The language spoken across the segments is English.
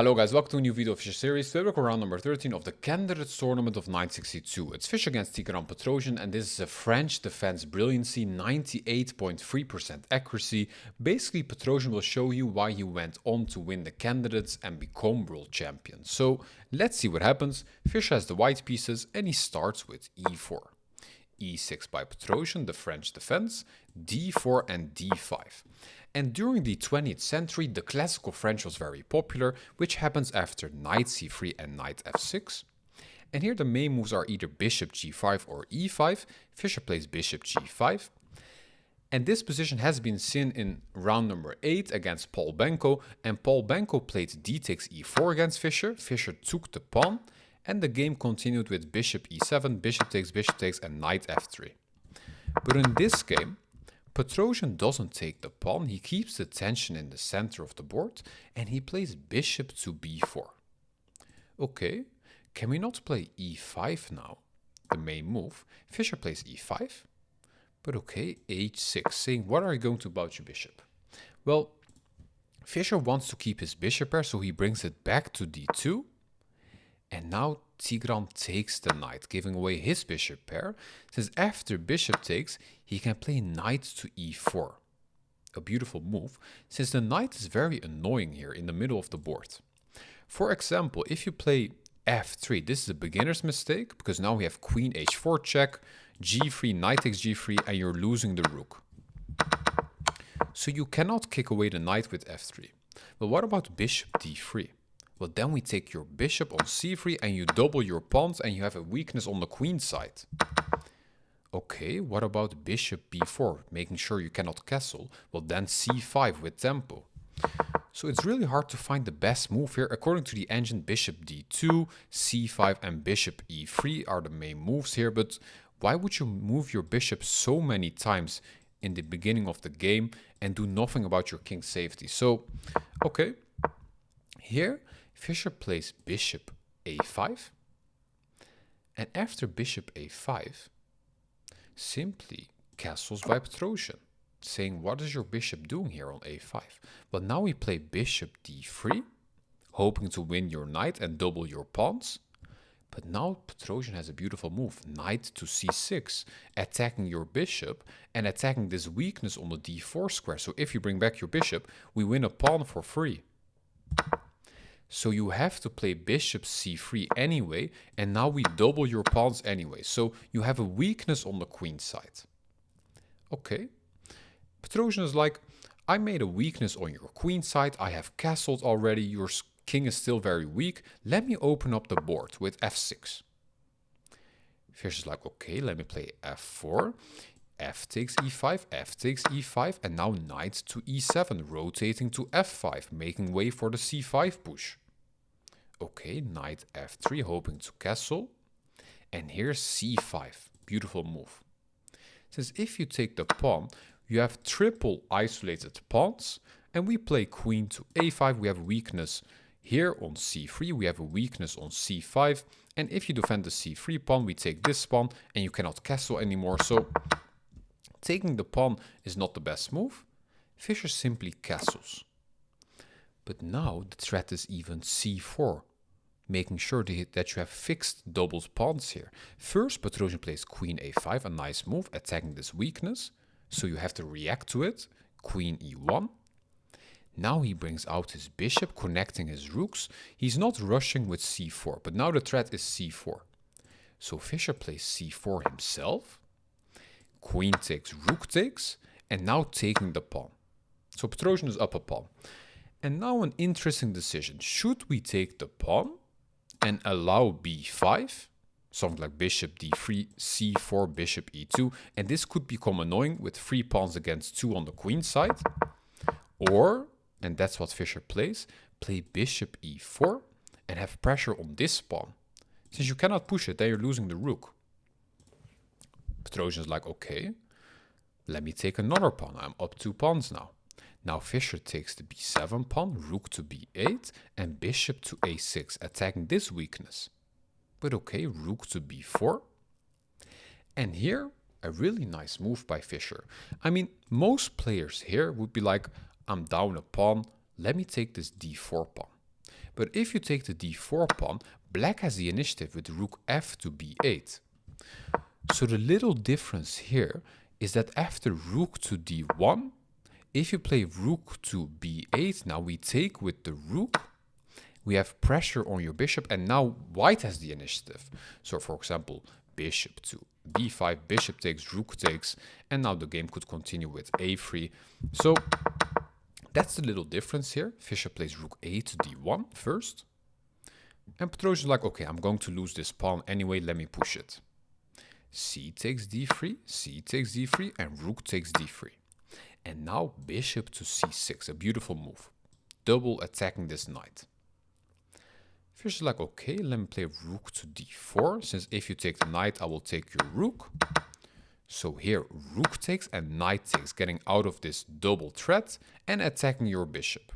Hello guys, welcome to a new video of Fischer series. Today we're round number 13 of the Candidates Tournament of 962. It's Fischer against Tigran Petrosian, and this is a French defense brilliancy, 98.3% accuracy. Basically, Petrosian will show you why he went on to win the Candidates and become world champion. So let's see what happens. Fischer has the white pieces and he starts with e4. e6 by Petrosian, the French defense, d4 and d5. And during the 20th century, the classical French was very popular, which happens after knight c3 and knight f6. And here the main moves are either bishop g5 or e5. Fischer plays bishop g5. And this position has been seen in round number 8 against Paul Benko, and Paul Benko played d takes e4 against Fischer. Fischer took the pawn, and the game continued with bishop e7, bishop takes, and knight f3. But in this game, Petrosian doesn't take the pawn, he keeps the tension in the center of the board, and he plays bishop to b4. Okay, can we not play e5 now? The main move. Fischer plays e5. But okay, h6, saying what are you going to about your bishop? Well, Fischer wants to keep his bishop pair, so he brings it back to d2. And now Tigran takes the knight, giving away his bishop pair, since after bishop takes, he can play knight to e4. A beautiful move, since the knight is very annoying here in the middle of the board. For example, if you play f3, this is a beginner's mistake, because now we have queen h4 check, g3, knight takes g3, and you're losing the rook. So you cannot kick away the knight with f3. But what about bishop d3? Well, then we take your bishop on c3 and you double your pawns and you have a weakness on the queen side. Okay, what about bishop b4, making sure you cannot castle? Well, then c5 with tempo. So it's really hard to find the best move here. According to the engine, bishop d2, c5 and bishop e3 are the main moves here. But why would you move your bishop so many times in the beginning of the game and do nothing about your king's safety? So, okay, here Fischer plays bishop a5, and after bishop a5, simply castles by Petrosian, saying what is your bishop doing here on a5? Well, now we play bishop d3, hoping to win your knight and double your pawns. But now Petrosian has a beautiful move, knight to c6, attacking your bishop and attacking this weakness on the d4 square. So if you bring back your bishop, we win a pawn for free. So you have to play bishop c3 anyway, and now we double your pawns anyway. So you have a weakness on the queen side. Okay. Petrosian is like, I made a weakness on your queen side, I have castled already, your king is still very weak, let me open up the board with f6. Fischer's like, okay, let me play f4, f takes e5, f takes e5, and now knight to e7, rotating to f5, making way for the c5 push. Okay, knight f3, hoping to castle. And here's c5, beautiful move. Since if you take the pawn, you have triple isolated pawns, and we play queen to a5, we have weakness here on c3, we have a weakness on c5, and if you defend the c3 pawn, we take this pawn, and you cannot castle anymore, so taking the pawn is not the best move. Fischer simply castles. But now the threat is even c4, making sure that you have fixed doubled pawns here. First, Petrosian plays queen a5, a nice move, attacking this weakness. So you have to react to it, queen e1. Now he brings out his bishop, connecting his rooks. He's not rushing with c4, but now the threat is c4. So Fischer plays c4 himself. Queen takes, rook takes, and now taking the pawn. So Petrosian is up a pawn. And now an interesting decision. Should we take the pawn and allow b5? Something like bishop d3, c4, bishop e2. And this could become annoying with 3 pawns against 2 on the queen side. Or, and that's what Fischer plays, play bishop e4 and have pressure on this pawn. Since you cannot push it, then you're losing the rook. Petrosian is like, okay, let me take another pawn. I'm up 2 pawns now. Now Fischer takes the b7 pawn, rook to b8, and bishop to a6, attacking this weakness. But okay, rook to b4. And here, a really nice move by Fischer. I mean, most players here would be like, I'm down a pawn, let me take this d4 pawn. But if you take the d4 pawn, black has the initiative with rook f to b8. So the little difference here is that after rook to d1, if you play rook to b8, now we take with the rook, we have pressure on your bishop, and now white has the initiative. So for example, bishop to b5, bishop takes, rook takes, and now the game could continue with a3. So that's the little difference here. Fischer plays rook a to d1 first. And Petrosian is like, okay, I'm going to lose this pawn anyway, let me push it. C takes d3, C takes d3, and rook takes d3. And now bishop to c6, a beautiful move. Double attacking this knight. Fischer's like, okay, let me play rook to d4, since if you take the knight, I will take your rook. So here, rook takes and knight takes, getting out of this double threat and attacking your bishop.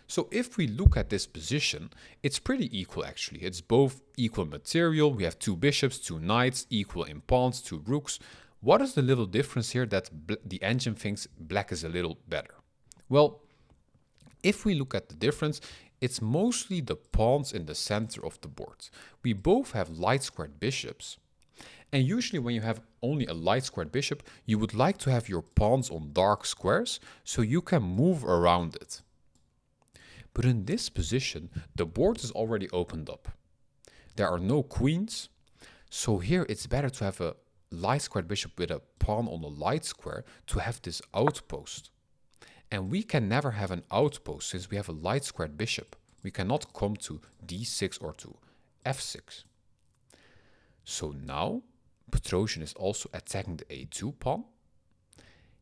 So if we look at this position, it's pretty equal actually. It's both equal material. We have two bishops, two knights, equal in pawns, two rooks. What is the little difference here that the engine thinks black is a little better? Well, if we look at the difference, it's mostly the pawns in the center of the board. We both have light squared bishops. And usually when you have only a light squared bishop, you would like to have your pawns on dark squares so you can move around it. But in this position, the board is already opened up. There are no queens. So here it's better to have a light squared bishop with a pawn on a light square to have this outpost. And we can never have an outpost since we have a light squared bishop. We cannot come to d6 or to f6. So now Petrosian is also attacking the a2 pawn.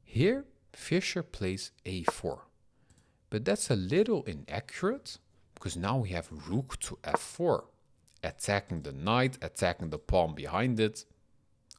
Here Fischer plays a4. But that's a little inaccurate because now we have rook to f4. Attacking the knight, attacking the pawn behind it.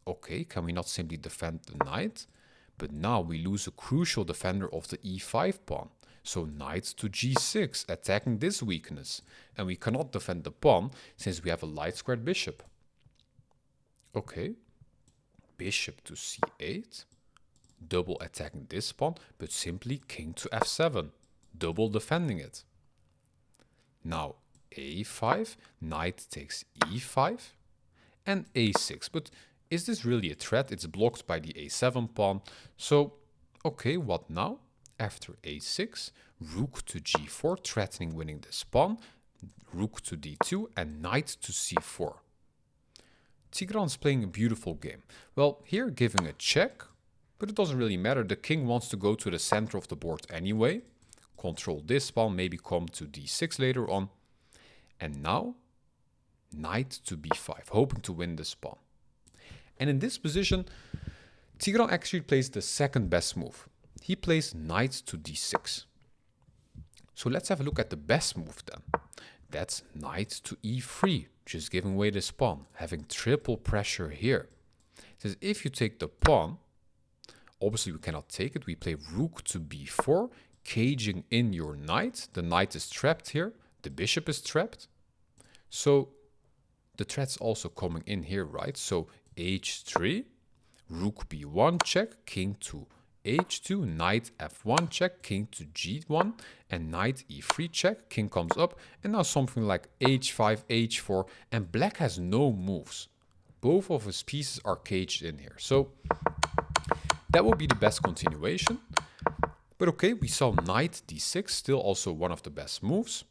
Okay, can we not simply defend the knight? But now we lose a crucial defender of the e5 pawn. So knight to g6, attacking this weakness. And we cannot defend the pawn since we have a light squared bishop. Okay, bishop to c8. Double attacking this pawn, but simply king to f7. Double defending it. Now a5, knight takes e5, and a6. But is this really a threat? It's blocked by the a7 pawn. So, okay, what now? After a6, rook to g4, threatening winning this pawn, rook to d2, and knight to c4. Tigran's playing a beautiful game. Well, here giving a check, but it doesn't really matter. The king wants to go to the center of the board anyway. Control this pawn, maybe come to d6 later on. And now, knight to b5, hoping to win this pawn. And in this position, Tigran actually plays the second best move. He plays knight to d6. So let's have a look at the best move then. That's knight to e3, just giving away this pawn, having triple pressure here. It says if you take the pawn, obviously we cannot take it. We play rook to b4, caging in your knight. The knight is trapped here. The bishop is trapped. So the threat's also coming in here, right? So h3, rook b1 check, king to h2, knight f1 check, king to g1, and knight e3 check, king comes up, and now something like h5, h4, and black has no moves. Both of his pieces are caged in here. So that will be the best continuation. But okay, we saw knight d6, still also one of the best moves.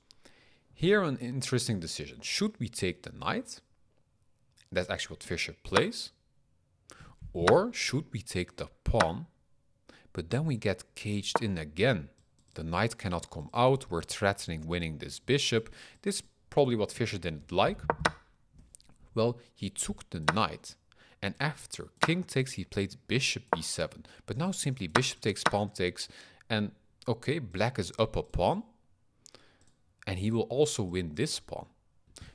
Here an interesting decision. Should we take the knight? That's actually what Fischer plays. Or should we take the pawn? But then we get caged in again. The knight cannot come out. We're threatening winning this bishop. This is probably what Fischer didn't like. Well, he took the knight. And after king takes, he played bishop b7. But now simply bishop takes, pawn takes. And okay, black is up a pawn. And he will also win this pawn.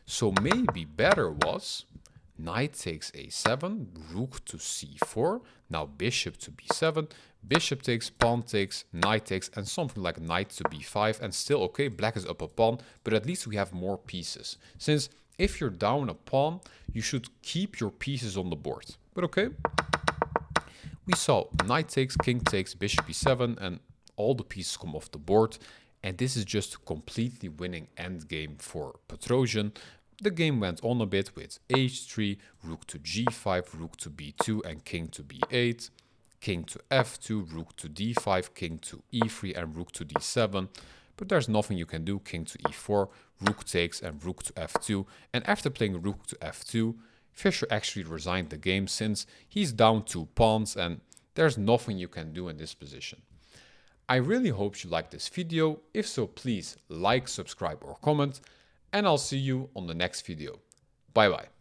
So maybe better was knight takes a7, rook to c4, now bishop to b7, bishop takes, pawn takes, knight takes, and something like knight to b5, and still okay, black is up a pawn, but at least we have more pieces. Since if you're down a pawn, you should keep your pieces on the board. But okay, we saw knight takes, king takes, bishop b7, and all the pieces come off the board. And this is just completely winning endgame for Petrosian. The game went on a bit with h3, rook to g5, rook to b2, and king to b8, king to f2, rook to d5, king to e3, and rook to d7. But there's nothing you can do. King to e4, rook takes, and rook to f2. And after playing rook to f2, Fischer actually resigned the game since he's down 2 pawns and there's nothing you can do in this position. I really hope you liked this video. If so, please like, subscribe, or comment, and I'll see you on the next video. Bye bye.